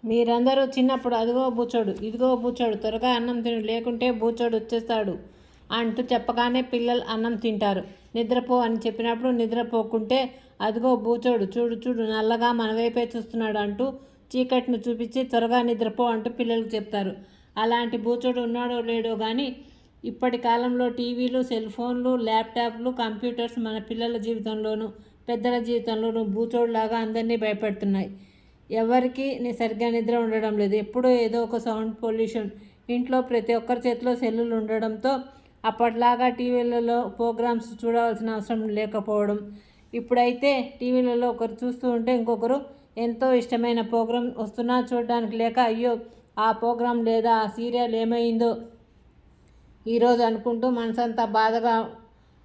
మీరందరూ చిన్నప్పుడు అదిగో బూచోడు ఇదిగో బూచోడు త్వరగా అన్నం తిను లేకుంటే బూచోడు వచ్చేస్తాడు అంటూ చెప్పగానే పిల్లలు అన్నం తింటారు. నిద్రపో అని చెప్పినప్పుడు నిద్రపోకుంటే అదిగో బూచోడు చూడు చూడు నల్లగా మన వైపే చూస్తున్నాడు అంటూ చీకటిని చూపించి త్వరగా నిద్రపో అంటూ పిల్లలకు చెప్తారు. అలాంటి బూచోడు ఉన్నాడో లేడో కానీ ఇప్పటి కాలంలో టీవీలు, సెల్ ఫోన్లు, ల్యాప్టాప్లు, కంప్యూటర్స్ మన పిల్లల జీవితంలోనూ పెద్దల జీవితంలోనూ బూచోడులాగా అందరినీ భయపెడుతున్నాయి. ఎవరికి సరిగ్గా నిద్ర ఉండడం లేదు. ఎప్పుడూ ఏదో ఒక సౌండ్ పొల్యూషన్. ఇంట్లో ప్రతి ఒక్కరి చేతిలో సెల్లులు ఉండడంతో అప్పట్లాగా టీవీలలో ప్రోగ్రామ్స్ చూడవలసిన అవసరం లేకపోవడం. ఇప్పుడైతే టీవీలలో ఒకరు చూస్తూ ఉంటే ఇంకొకరు ఎంతో ఇష్టమైన ప్రోగ్రాం వస్తున్నా చూడడానికి లేక అయ్యో ఆ ప్రోగ్రాం లేదా ఆ సీరియల్ ఏమైందో ఈరోజు అనుకుంటూ మనసంతా బాధగా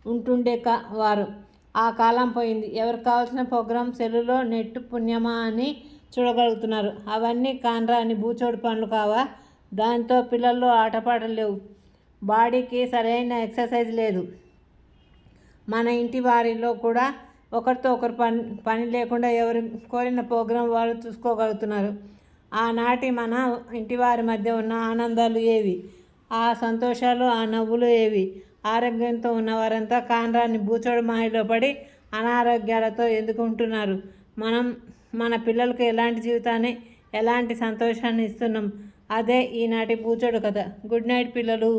ఉంటుండే వారు. ఆ కాలం పోయింది. ఎవరికి కావాల్సిన ప్రోగ్రాం సెల్లులో నెట్ పుణ్యమా అని చూడగలుగుతున్నారు. అవన్నీ కాన్రా అని బూచోడు పనులు కావా? దాంతో పిల్లల్లో ఆటపాటలు లేవు, బాడీకి సరైన ఎక్సర్సైజ్ లేదు. మన ఇంటి వారిలో కూడా ఒకరితో ఒకరు పని లేకుండా ఎవరు కోరిన ప్రోగ్రాం వారు చూసుకోగలుగుతున్నారు. ఆనాటి మన ఇంటి వారి మధ్య ఉన్న ఆనందాలు ఏవి? ఆ సంతోషాలు, ఆ నవ్వులు ఏవి? ఆరోగ్యంతో ఉన్నవారంతా కాన్రాని బూచోడు మాయలో పడి అనారోగ్యాలతో ఎదుర్కొంటున్నారు. మనం మన పిల్లలకు ఎలాంటి జీవితాన్ని, ఎలాంటి సంతోషాన్ని ఇస్తున్నాం? అదే ఈనాటి బూచోడు కథ. గుడ్ నైట్ పిల్లలు.